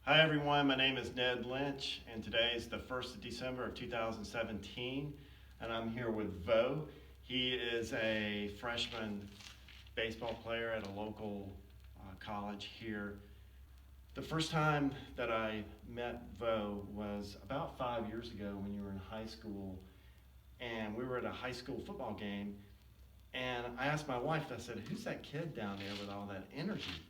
Hi everyone, my name is Ned Lynch, and today is the 1st of December of 2017, and I'm here with Vo. He is a freshman baseball player at a local college here. The first time that I met Vo was about 5 years ago when you were in high school, and we were at a high school football game, and I asked my wife, I said, who's that kid down there with all that energy?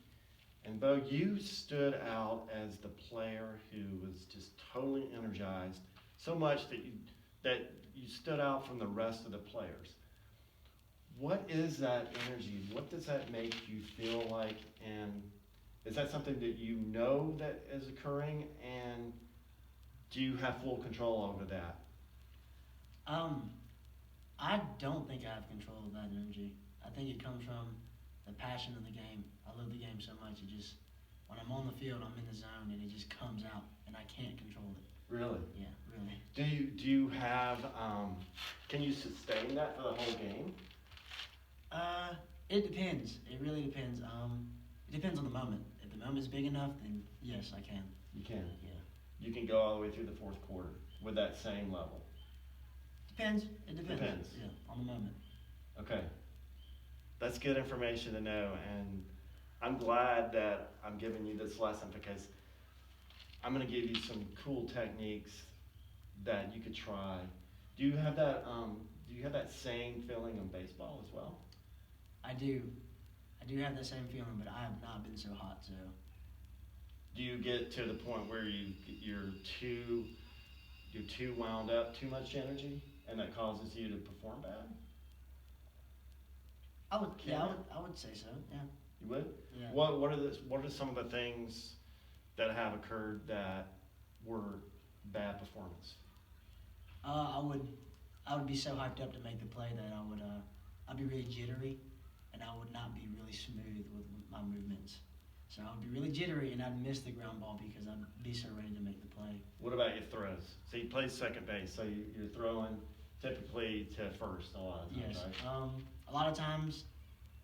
And Bo, you stood out as the player who was just totally energized, so much that you stood out from the rest of the players. What is that energy? What does that make you feel like? And is that something that you know that is occurring? And do you have full control over that? Um, I don't think I have control of that energy. I think it comes from the passion of the game. I love the game so much. When I'm on the field, I'm in the zone, and it just comes out, and I can't control it. Really? Yeah, really. Do you have? Can you sustain that for the whole game? It depends. It really depends. It depends on the moment. If the moment's big enough, then yes, I can. You can. Yeah. You can go all the way through the fourth quarter with that same level. Depends. It depends. Depends. Yeah, on the moment. Okay. That's good information to know, and I'm glad that I'm giving you this lesson because I'm going to give you some cool techniques that you could try. Do you have that? Do you have that same feeling in baseball as well? I do. I do have the same feeling, but I have not been so hot. So Do you get to the point where you're too wound up, too much energy, and that causes you to perform bad? I would say so. Yeah. You would? Yeah. What are some of the things that have occurred that were bad performance? I would be so hyped up to make the play that I'd be really jittery, and I would not be really smooth with my movements. So I would be really jittery, and I'd miss the ground ball because I'd be so ready to make the play. What about your throws? So you play second base, so you're throwing typically to first a lot of times, Yes. right? A lot of times,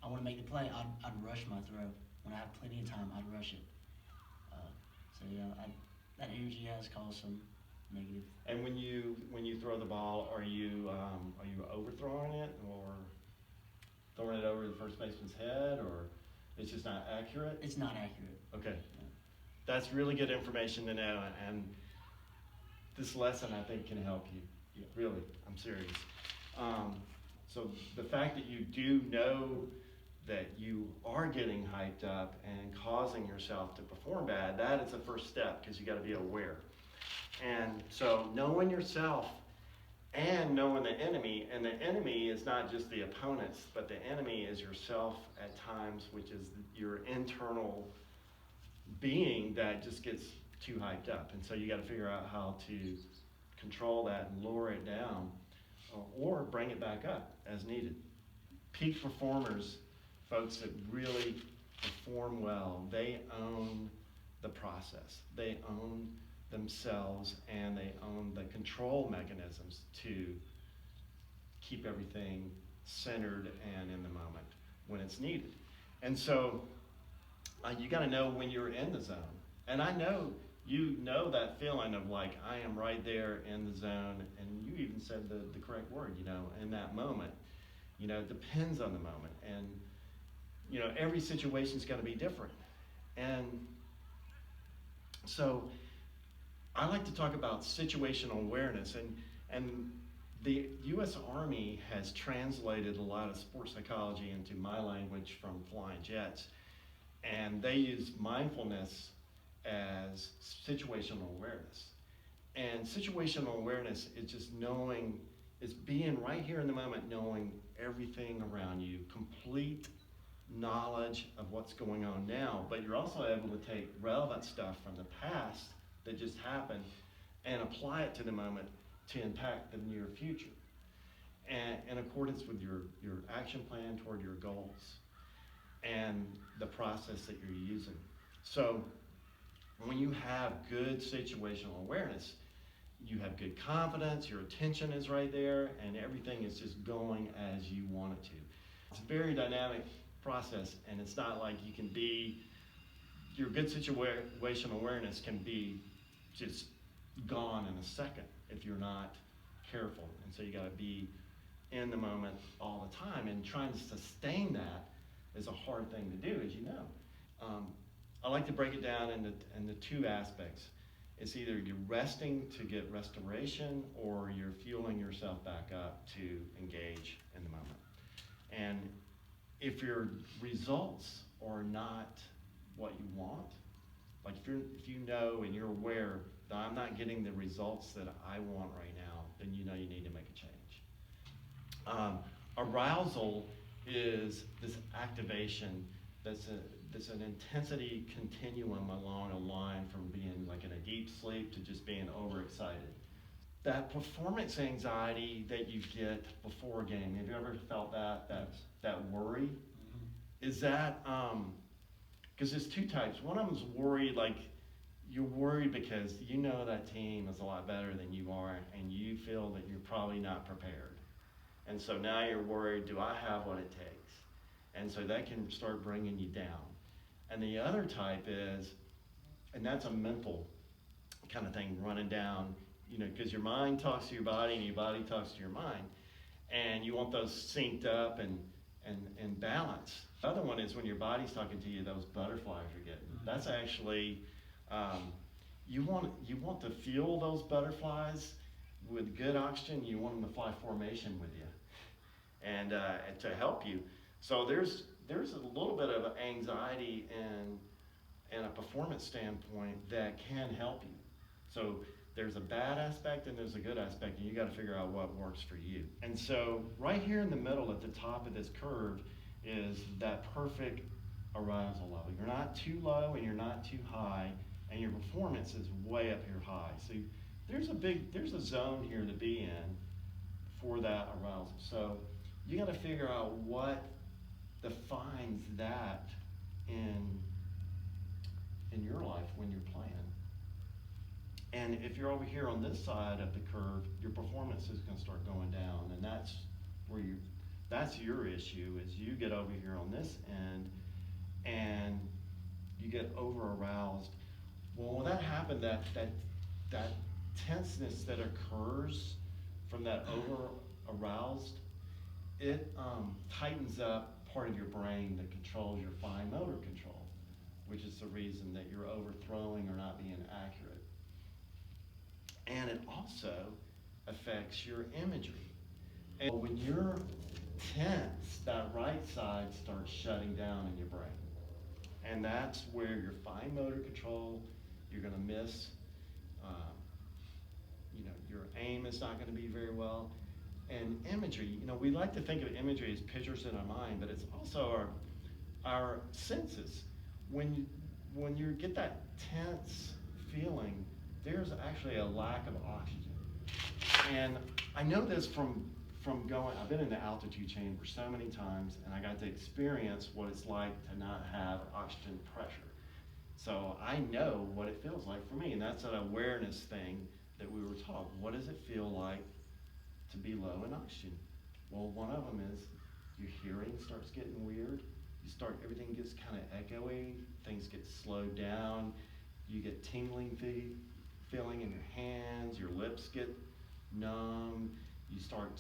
I want to make the play. I'd rush my throw. When I have plenty of time, I'd rush it. So yeah, that energy has caused some negative. And when you throw the ball, are you overthrowing it or throwing it over the first baseman's head, or it's just not accurate? It's not accurate. Okay, Yeah. that's really good information to know, and this lesson I think can help you. Yeah. Really, I'm serious. So the fact that you do know that you are getting hyped up and causing yourself to perform bad, that is the first step because you got to be aware. And so knowing yourself and knowing the enemy, and the enemy is not just the opponents, but the enemy is yourself at times, which is your internal being that just gets too hyped up. And so you got to figure out how to control that and lower it down or bring it back up as needed. Peak performers, folks that really perform well, they own the process. They own themselves, and they own the control mechanisms to keep everything centered and in the moment when it's needed. And so you got to know when you're in the zone. And I know you know that feeling of like, I am right there in the zone, and you even said the correct word, in that moment. It depends on the moment, and every situation's going to be different. And so I like to talk about situational awareness, and the U.S. Army has translated a lot of sports psychology into my language from flying jets, and they use mindfulness as situational awareness. And situational awareness is just knowing, it's being right here in the moment, knowing everything around you, complete knowledge of what's going on now, but you're also able to take relevant stuff from the past that just happened and apply it to the moment to impact the near future, and in accordance with your action plan toward your goals and the process that you're using. So when you have good situational awareness, you have good confidence, your attention is right there, and everything is just going as you want it to. It's a very dynamic process, and it's not like you can be your good situation awareness can be just gone in a second if you're not careful. And so you got to be in the moment all the time, and trying to sustain that is a hard thing to do, as you know. I like to break it down into two aspects. It's either you're resting to get restoration, or you're fueling yourself back up to engage in the moment. And if your results are not what you want, like if you know and you're aware that I'm not getting the results that I want right now, then you know you need to make a change. Arousal is this activation that's an intensity continuum along a line from being like in a deep sleep to just being overexcited. That performance anxiety that you get before a game, have you ever felt that worry? Is that, because there's two types. One of them is worried, like you're worried because you know that team is a lot better than you are, and you feel that you're probably not prepared. And so now you're worried, do I have what it takes? And so that can start bringing you down. And the other type is, and that's a mental kind of thing running down, because your mind talks to your body and your body talks to your mind. And you want those synced up and balanced. The other one is when your body's talking to you, those butterflies you're getting. That's actually, you want to fuel those butterflies with good oxygen. You want them to fly formation with you, and to help you. So there's a little bit of anxiety and a performance standpoint that can help you. So there's a bad aspect and there's a good aspect, and you got to figure out what works for you. And so right here in the middle at the top of this curve is that perfect arousal level. You're not too low and you're not too high, and your performance is way up here high. So there's a zone here to be in for that arousal. So you got to figure out what defines that in your life when you're playing. And if you're over here on this side of the curve, your performance is going to start going down, and that's your issue. Is you get over here on this end and you get over aroused. Well, when that happened, that tenseness that occurs from that over aroused, it tightens up part of your brain that controls your fine motor control, which is the reason that you're overthrowing or not being accurate. And it also affects your imagery. And when you're tense, that right side starts shutting down in your brain. And that's where your fine motor control, you're going to miss, your aim is not going to be very well. And imagery, we like to think of imagery as pictures in our mind, but it's also our senses. When you get that tense feeling, there's actually a lack of oxygen. And I know this from going, I've been in the altitude chamber so many times, and I got to experience what it's like to not have oxygen pressure. So I know what it feels like for me, and that's an awareness thing that we were taught. What does it feel like to be low in oxygen? Well, one of them is your hearing starts getting weird. Everything gets kind of echoey. Things get slowed down. You get tingling feeling in your hands. Your lips get numb. You start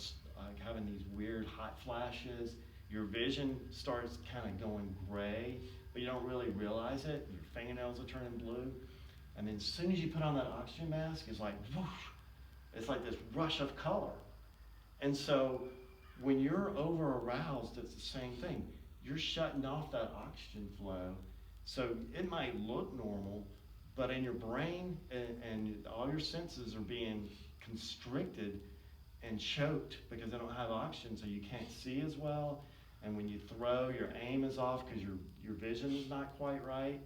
having these weird hot flashes. Your vision starts kind of going gray, but you don't really realize it. Your fingernails are turning blue. And then as soon as you put on that oxygen mask, it's like whoosh. It's like this rush of color. And so when you're over aroused, it's the same thing. You're shutting off that oxygen flow. So it might look normal, but in your brain and all your senses are being constricted and choked because they don't have oxygen, so you can't see as well. And when you throw, your aim is off because your vision is not quite right.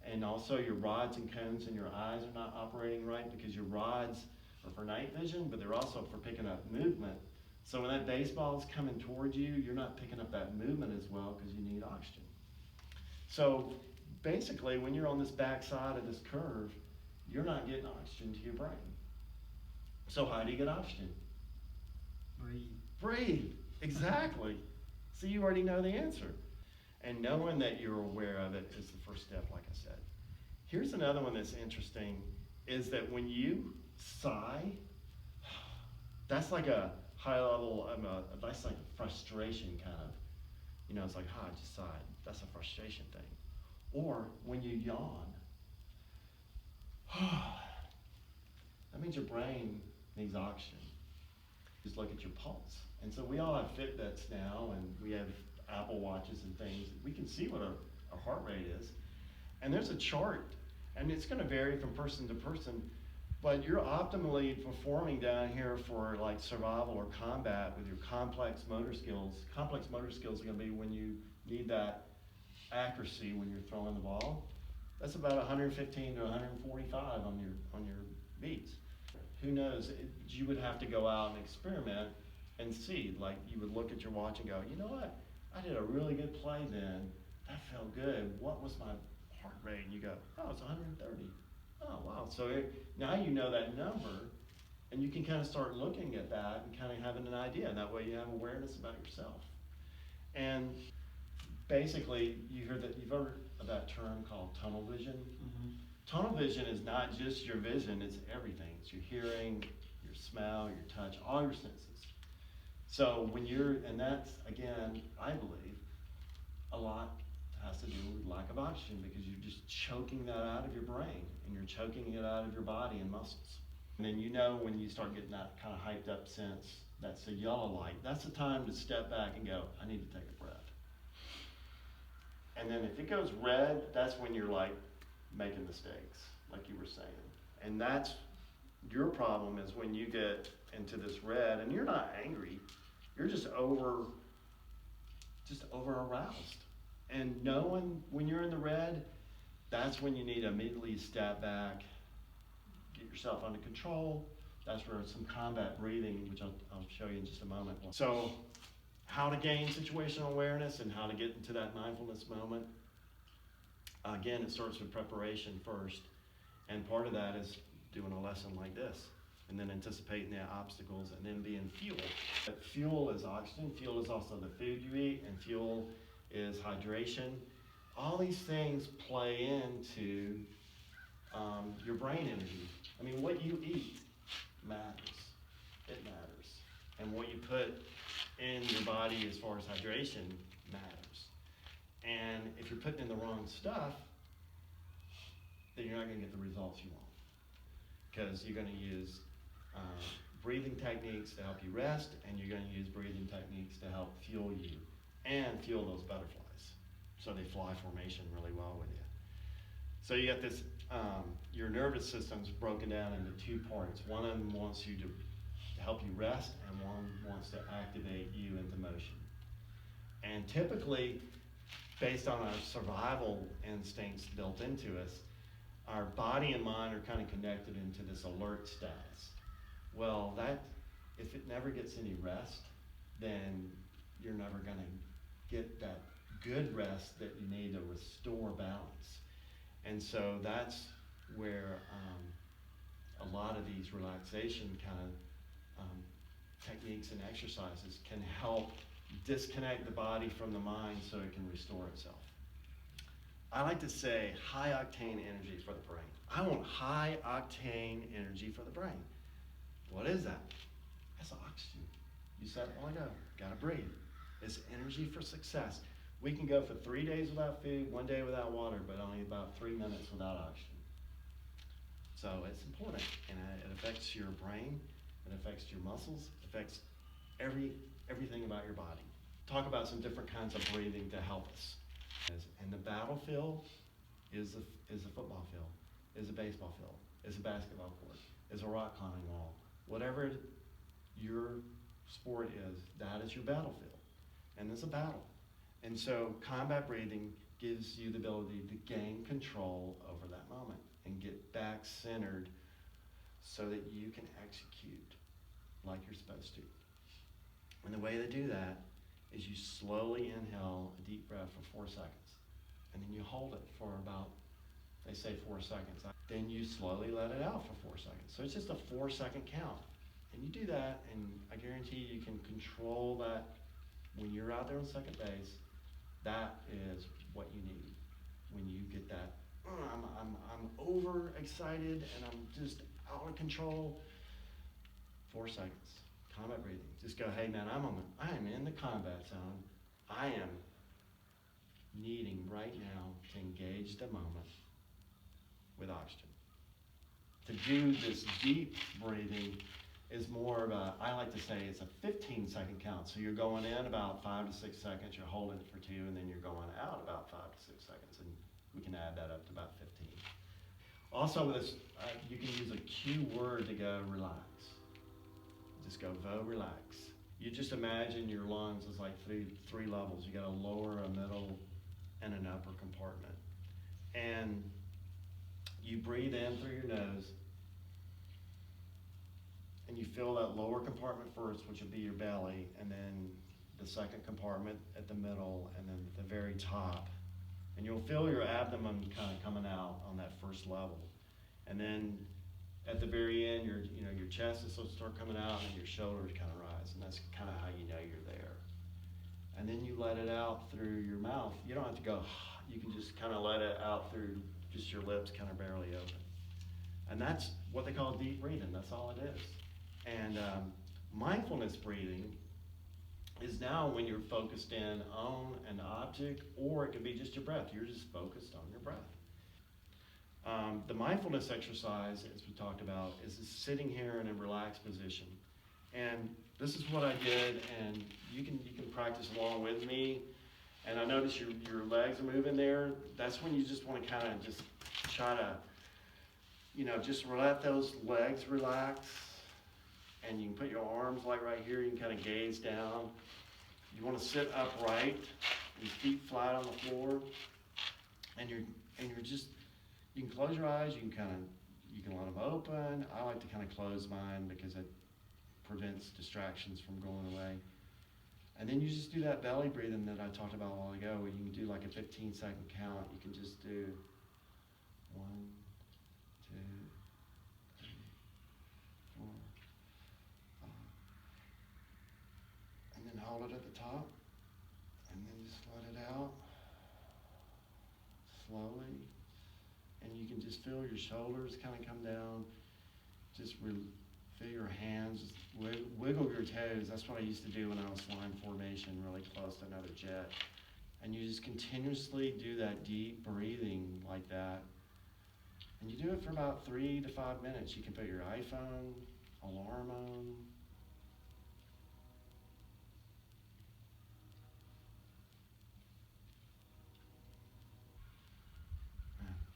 And also your rods and cones in your eyes are not operating right because your rods are for night vision, but they're also for picking up movement. So when that baseball is coming towards you, you're not picking up that movement as well because you need oxygen. So basically, when you're on this back side of this curve, you're not getting oxygen to your brain. So how do you get oxygen? Breathe. Breathe, exactly. So you already know the answer. And knowing that you're aware of it is the first step, like I said. Here's another one that's interesting, is that when you sigh, that's like a high level, that's like a frustration kind of, it's like, I just sighed. That's a frustration thing. Or when you yawn, that means your brain needs oxygen. Just look at your pulse. And so we all have Fitbits now, and we have Apple Watches and things. We can see what our heart rate is. And there's a chart, and it's going to vary from person to person, but you're optimally performing down here for like survival or combat with your complex motor skills. Complex motor skills are going to be when you need that accuracy when you're throwing the ball. That's about 115 to 145 on your beats. Who knows? You would have to go out and experiment and see. Like you would look at your watch and go, you know what? I did a really good play then. That felt good. What was my heart rate? And you go, oh, it's 130. Oh, wow. So now you know that number, and you can kind of start looking at that and kind of having an idea. And that way you have awareness about yourself. And basically, you've heard of that term called tunnel vision. Mm-hmm. Tunnel vision is not just your vision, it's everything. It's your hearing, your smell, your touch, all your senses. So and that's, again, I believe, a lot has to do with lack of oxygen, because you're just choking that out of your brain, and you're choking it out of your body and muscles. And then when you start getting that kind of hyped up sense, that's a yellow light, that's the time to step back and go, I need to take a breath. And then if it goes red, that's when you're like making mistakes, like you were saying. And that's your problem, is when you get into this red and you're not angry, you're just over aroused. And knowing when you're in the red, that's when you need to immediately step back, get yourself under control. That's where some combat breathing, which I'll show you in just a moment. So how to gain situational awareness and how to get into that mindfulness moment. Again, it starts with preparation first. And part of that is doing a lesson like this, and then anticipating the obstacles, and then being fuel. But fuel is oxygen, fuel is also the food you eat, and fuel is hydration. All these things play into your brain energy. I mean, what you eat matters. It matters. And what you put in your body as far as hydration matters. And if you're putting in the wrong stuff, then you're not going to get the results you want. Because you're going to use breathing techniques to help you rest, and you're going to use breathing techniques to help fuel you and fuel those butterflies, so they fly formation really well with you. So you got this, your nervous system's broken down into two parts. One of them wants you to help you rest, and one wants to activate you into motion. And typically, based on our survival instincts built into us, our body and mind are kind of connected into this alert status. Well, if it never gets any rest, then you're never going to get that good rest that you need to restore balance. And so that's where a lot of these relaxation kind of techniques and exercises can help disconnect the body from the mind so it can restore itself. I like to say high octane energy for the brain. I want high octane energy for the brain. What is that? That's oxygen. You said it a while ago. Gotta breathe. It's energy for success. We can go for 3 days without food, 1 day without water, but only about 3 minutes without oxygen. So it's important, and it affects your brain, it affects your muscles, it affects everything about your body. Talk about some different kinds of breathing to help us. And the battlefield is a football field, is a baseball field, is a basketball court, is a rock climbing wall. Whatever your sport is, that is your battlefield. And it's a battle. And so combat breathing gives you the ability to gain control over that moment and get back centered so that you can execute like you're supposed to. And the way to do that is you slowly inhale a deep breath for 4 seconds. And then you hold it for about, they say 4 seconds. Then you slowly let it out for 4 seconds. So it's just a 4-second count. And you do that, and I guarantee you can control that when you're out there on second base. That is what you need when you get that. I'm overexcited and I'm just out of control. 4 seconds. Combat breathing. Just go, hey man, I am in the combat zone. I am needing right now to engage the moment with oxygen. To do this deep breathing is more of a, I like to say it's a 15-second count. So you're going in about 5 to 6 seconds, you're holding it for 2, and then you're going out about 5 to 6 seconds, and we can add that up to about 15. Also with this, you can use a cue word to go relax. Just go, relax. You just imagine your lungs as like three levels. You got a lower, a middle, and an upper compartment. And you breathe in through your nose, and you fill that lower compartment first, which would be your belly, and then the second compartment at the middle, and then at the very top. And you'll feel your abdomen kind of coming out on that first level. And then at the very end, your chest is supposed to start coming out, and your shoulders kind of rise, and that's kind of how you know you're there. And then you let it out through your mouth. You don't have to go, you can just kind of let it out through just your lips kind of barely open. And that's what they call deep breathing. That's all it is. And mindfulness breathing is now when you're focused in on an object, or it could be just your breath. You're just focused on your breath. The mindfulness exercise, as we talked about, is sitting here in a relaxed position. And this is what I did, and you can practice along with me. And I notice your legs are moving there. That's when you just want to kind of just try to, just let those legs relax. And you can put your arms like right here. You can kind of gaze down. You want to sit upright, your feet flat on the floor, and you're just. You can close your eyes. You can let them open. I like to kind of close mine because it prevents distractions from going away. And then you just do that belly breathing that I talked about a while ago, where you can do like a 15-second count. You can just do 1, 2, 3, 4, 5. And then hold it at the top. And then just let it out slowly. And you can just feel your shoulders kind of come down. Just feel your hands, just wiggle your toes. That's what I used to do when I was flying formation really close to another jet. And you just continuously do that deep breathing like that. And you do it for about 3 to 5 minutes. You can put your iPhone alarm on.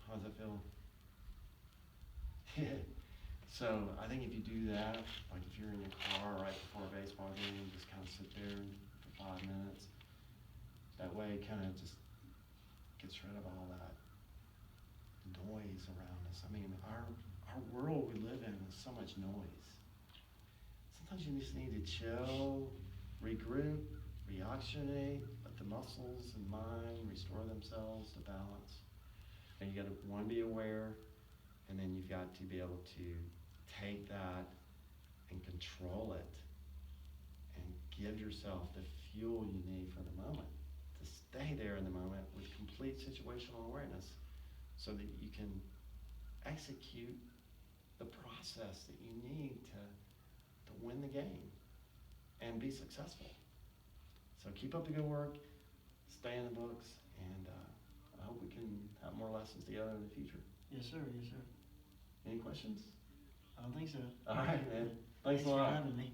How's it feel? Yeah. So I think if you do that, like if you're in your car right before a baseball game, just kind of sit there for 5 minutes. That way it kind of just gets rid of all that noise around us. I mean, our world we live in is so much noise. Sometimes you just need to chill, regroup, reoxygenate, let the muscles and mind restore themselves to balance. And you got to, one, be aware, and then you've got to be able to take that and control it and give yourself the fuel you need for the moment, to stay there in the moment with complete situational awareness so that you can execute the process that you need to win the game and be successful. So keep up the good work, stay in the books, and I hope we can have more lessons together in the future. Yes, sir. Yes, sir. Any questions? I don't think so. All right, man. Thanks a for lot. having me.